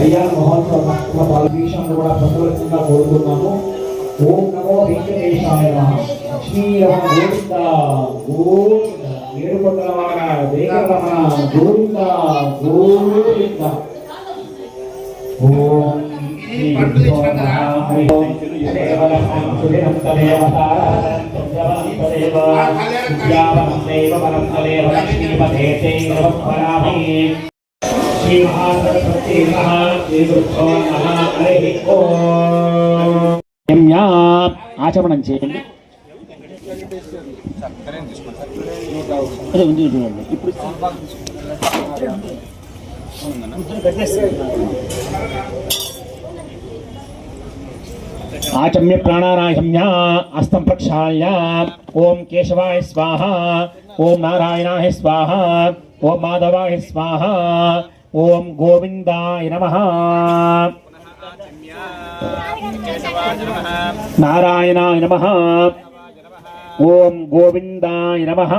అయ్యా మహోత్సవ పాల్గొనడం కూడా సంతోషంగా కోరుతున్నాము. ఓం నమో వెంకటేశాయ నమః. లక్ష్మీరమణ గోవింద గోవింద ఏడుకొండలవాడ వెంకటరమణ గోవింద గోవింద. ఓం శ్రీ మహాసరస్వతి ఆచమనం చేయండి. చూడండి ఇప్పుడు ఆచమ్య ప్రాణారాయమ్య అస్తం ప్రక్షాళ్య. ఓం కేశవాయ స్వాహ, ఓం నారాయణాయ స్వాహ, ఓం మాధవాయ స్వాహ, ఓం గోవిందాయ నమః. నారాయణాయ నమః, ఓం గోవిందాయ నమః.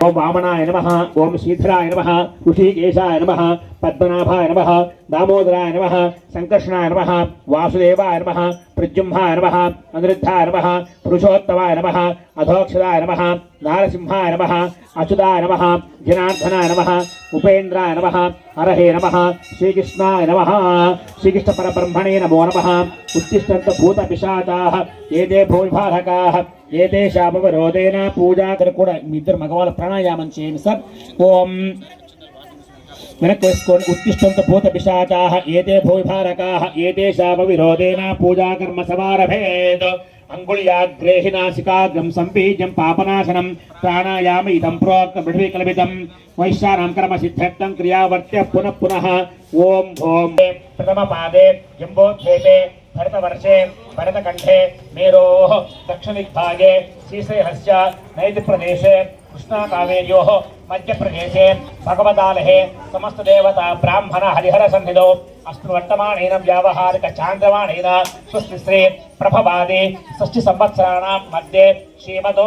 ఓం వామనాయ నమః, ఓం శీధరాయ నమః, ఋషికేశాయ నమః, పద్మనాభాయ నమః, దామోదరాయ నమః, సంకర్షణాయ నమః, వాసుదేవాయ నమః, ప్రద్యుమ్నాయ నమః, అనిరుద్ధాయ నమః, పురుషోత్తమాయ నమః, అధోక్షదాయ నమః, నారసింహాయ నమః, అచ్యుతాయ నమః, జనార్దనాయ నమః, ఉపేంద్రాయ నమః, హరహే నమః, శ్రీకృష్ణాయ నమః. శ్రీకృష్ణ పరబ్రహ్మణే నమో నమః. ఉత్తిష్టంత భూత పిశాచాః ఏతే భూమిభారకాః ఏతేషామవరోధేన పూజా కూడా మీ ఇద్దరు మగవాళ్ళ ప్రాణాయామం చేయండి సార్. ఓం వెనక్కి వేసుకోండి. ఉత్తిష్టంత భూత పిశాచాః ఏతే భూమిభారకాః ఏతేషామవిరోధేన పూజా కర్మ సమారభేత్. అంగుళ్యాగ్రేహి నాసికాగ్రం సంపీజ్యం పాపనాశనం ప్రాణాయామ ఇదం ప్రోక్త పృథ్వీకల్పితం వైశ్యానాం కర్మ సిద్ధ్యర్థం క్రియావర్త్య పునః పునః. ఓం ఓం ప్రథమ పాదే జంబోద్భేదే భరతవర్షే భరతకంఠే మేరోః దక్షిణదిగ్భాగే శ్రీశైలస్య నైరుతిప్రదేశే కృష్ణాకావేర్యోః మధ్యప్రదేశే భగవదాలహే సమస్తదేవతా బ్రాహ్మణ హరిహర సన్నిధౌ అస్మిన్ వర్తమానేన వ్యావహారిక చాంద్రమాణేన స్వస్తి ప్రభవాది షష్ఠి సంవత్సరాణాం మధ్యే శ్రీమదో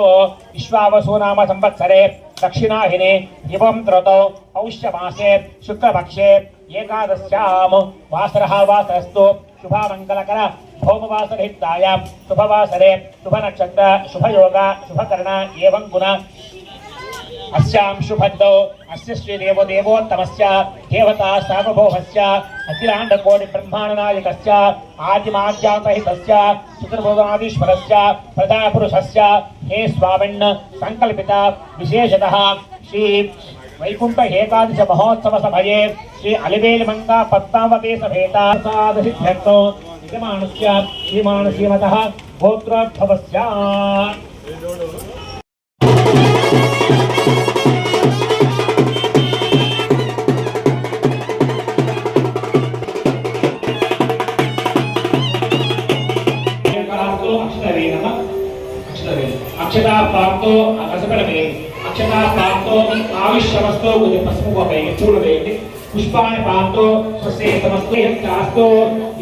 విశ్వావసునామ సంవత్సరే దక్షిణాహినే దివం త్రౌతౌ పౌష్యమాసే శుక్లపక్షే ఏకాదశ్యాం వాసరః వాసరస్తు శుభమంగళకర భౌమవాసరహితాయాం శుభవాసరే శుభనక్షత్ర శుభయోగ శుభకరణ ఏవం గుణ अस्यां शुभद्दौ अस्य श्रीदेवो देवोत्तमस्य देवता सार्वभौमस्य अखिलाण्डकोटि ब्रह्माण्डनायकस्य आदिमाद्यान्तहितस्य चतुर्भुवनाधीश्वरस्य प्रजापुरुषस्य हे स्वामिन् संकल्पिता विशेषतः श्री वैकुंठ एकादश महोत्सव सभये श्री अलिवेलिमंगा पद्मावती सभेता साधसिद्ध्यर्थो यजमानस्य श्रीमानसीमतः गोत्रोद्भवस्य अक्षता प्राप्तो असफलमे अक्षता प्राप्तो आविश्यवस्तो कुछ पस्मुको वेगे फूल वेगे पुष्पाणि प्राप्तो स्वस्य समस्तो यं चास्तो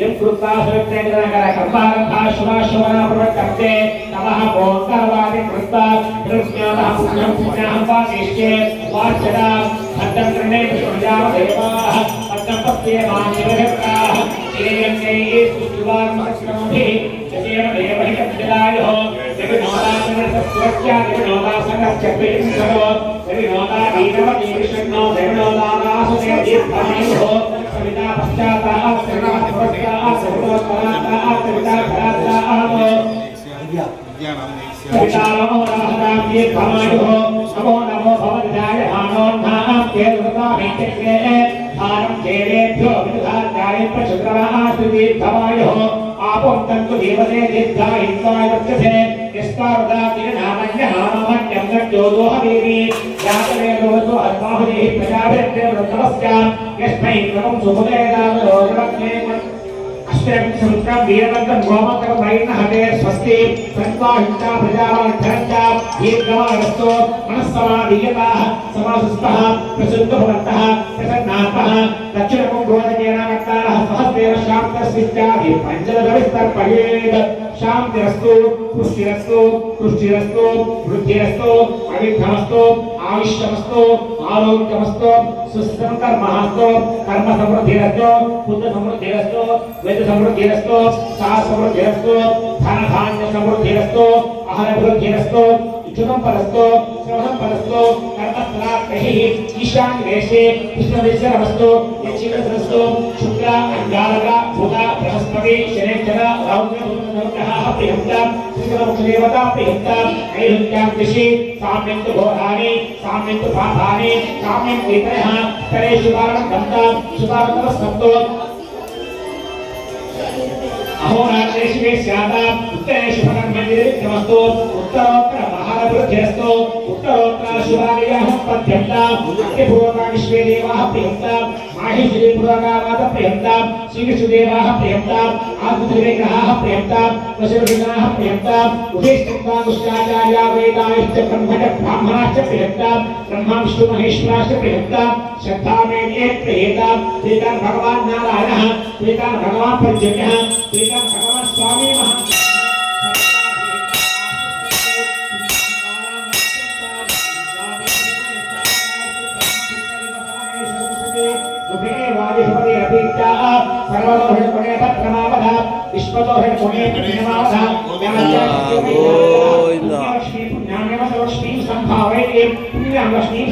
यं कृत्वा सर्वज्ञानकरा कर्मारब्धा शुभाशुभना प्रवर्तन्ते तमः भोक्तावादि कृत्वा विरस्म्यातः पुण्यं पुण्याहं वासिष्ये वाच्यता भद्रं कृणे विष्णुजाव देवाः भद्रं पत्ये मानिरहताः तेजन्यै सुष्ठुवार्मस्क्रमभिः जयेन देवहितविजलायो देवनोदासनसुरक्षा देवनोदासनश्चक्रिंसरो देवनोदा वीरवतीर्षण्णो देवनोदादासुदेवदीर्घमयो सविता पश्चाताः सर्वस्वस्याः सर्वोत्तराः सविता भरात्राः सवितानमो राहतां दीर्घमयो नमो नमो भवद्याय हानोन्नाः केतुतामित्यग्रे भारं केलेभ्यो विदधात्याय प्रशुक्रवाः दीर्घमयो आपोक्तं देवते दीर्घायुष्याय वर्चसे यस्तावदा किरणामन्य हाममन्यं ज्योतोह देवी जातवेदोसो अस्माहुदेहि प्रजावेद्य वृद्धवस्यां यस्मै नमः सुमुदेदावरोजवत्मे अष्टविंशतिः वीरवन्तं गोमकं वैर्णहते स्वस्ति सन्वाहिता प्रजावान्धरञ्चा दीर्घमानस्तो मनस्समाधीयताः समासुस्तः प्रसुद्धभवन्तः प्रसन्नातः दक्षिणमुं गोदकेनावक्तारः सहस्रेण शान्तस्विष्टाभि पञ्चदशविस्तर्पयेत् शान्तिरस्तु पुष्टिरस्तु तुष्टिरस्तु वृद्धिरस्तु अविघ्नमस्तु आयुष्यमस्तु आरोग्यमस्तु सुसंकर्मस्तु कर्म समृद्धिरस्तु बुद्ध समृद्धिरस्तु वेद समृद्धिरस्तु साह समृद्धिरस्तु धन धान्य समृद्धिरस्तु आहार वृद्धिरस्तु इच्छुकं परस्तु श्रवणं परस्तु कर्मफलाप्तिः ईशान देशे कृष्णदेशे नमस्तु यक्षिकस्तु शुक्र अंगारक बुध बृहस्पति शनिश्चर राहुग्रह प्रियंता श्रीकृष्णदेवता प्रियंता नैऋत्यां दिशि साम्यन्तु घोराणि साम्यन्तु पापानि साम्यं वित्रयः करे शुभारणं गन्ता शुभारणवस्तु अहोरात्रेषु मे स्याता उत्तरेषु भगवन्मन्दिरमस्तु उत्तरोत्तर महारवृद्धिरस्तु उत्तरोत्तर शुभालयाः पद्यन्ता अग्निपूर्वका विश्वे देवाः प्रियन्ता माहेश्वरीपूर्वकावाद प्रियन्ता श्रीकृष्णदेवाः प्रियन्ता आदित्यविग्रहाः प्रियन्ता वशुर्विग्रहाः प्रियन्ता उभयस्थितानुष्ठाचार्या वेदाश्च ब्रह्मणाश्च प्रियन्ता ब्रह्मा विष्णु महेश्वराश्च प्रियन्ता श्रद्धामेत्ये प्रियेता श्रीकान् भगवान् नारायणः श्रीकान् भगवान् पर्जन्यः श्रीकान् भगवान् स्वामी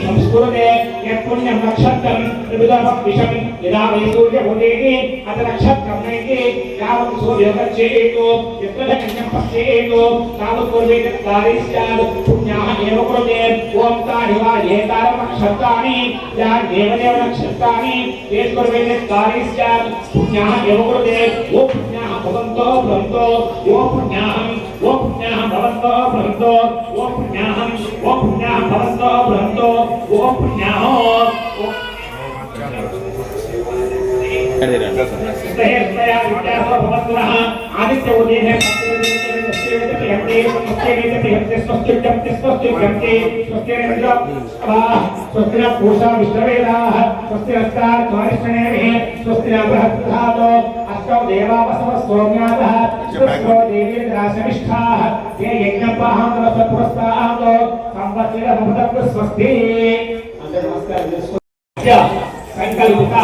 संस्कृते यत्पुण्यं नक्षत्रं त्रिविधं विषं यदा वै सूर्यभूतेति अथ नक्षत्रं नैति यावत् सूर्योगच्छेतो यत्र कन्यं पश्येतो तावत् पूर्वे तत्काले स्यात् पुण्याः एव कृते ओं तानि वा एतानि नक्षत्राणि या देवदेव नक्षत्राणि ते पूर्वे तत्काले स्यात् पुण्याः एव कृते ओ पुण्याः भवन्तो भवन्तो ओ पुण्याः भवन्तो भवन्तो ओ पुण्याः भवन्तो भवन्तो ओ पुण्याः आदित्य उदय पूषा विश्ववेदाः स्वस्तिरस्तार्चनेभिः अष्टौ देवावसवः सोम्यातः स्वस्तो देवीर्द्राशमिष्ठाः ये यज्ञपाहान्तरसत्पुरस्ताहातो संवत्सरमुदः स्वस्ति संकल्पिता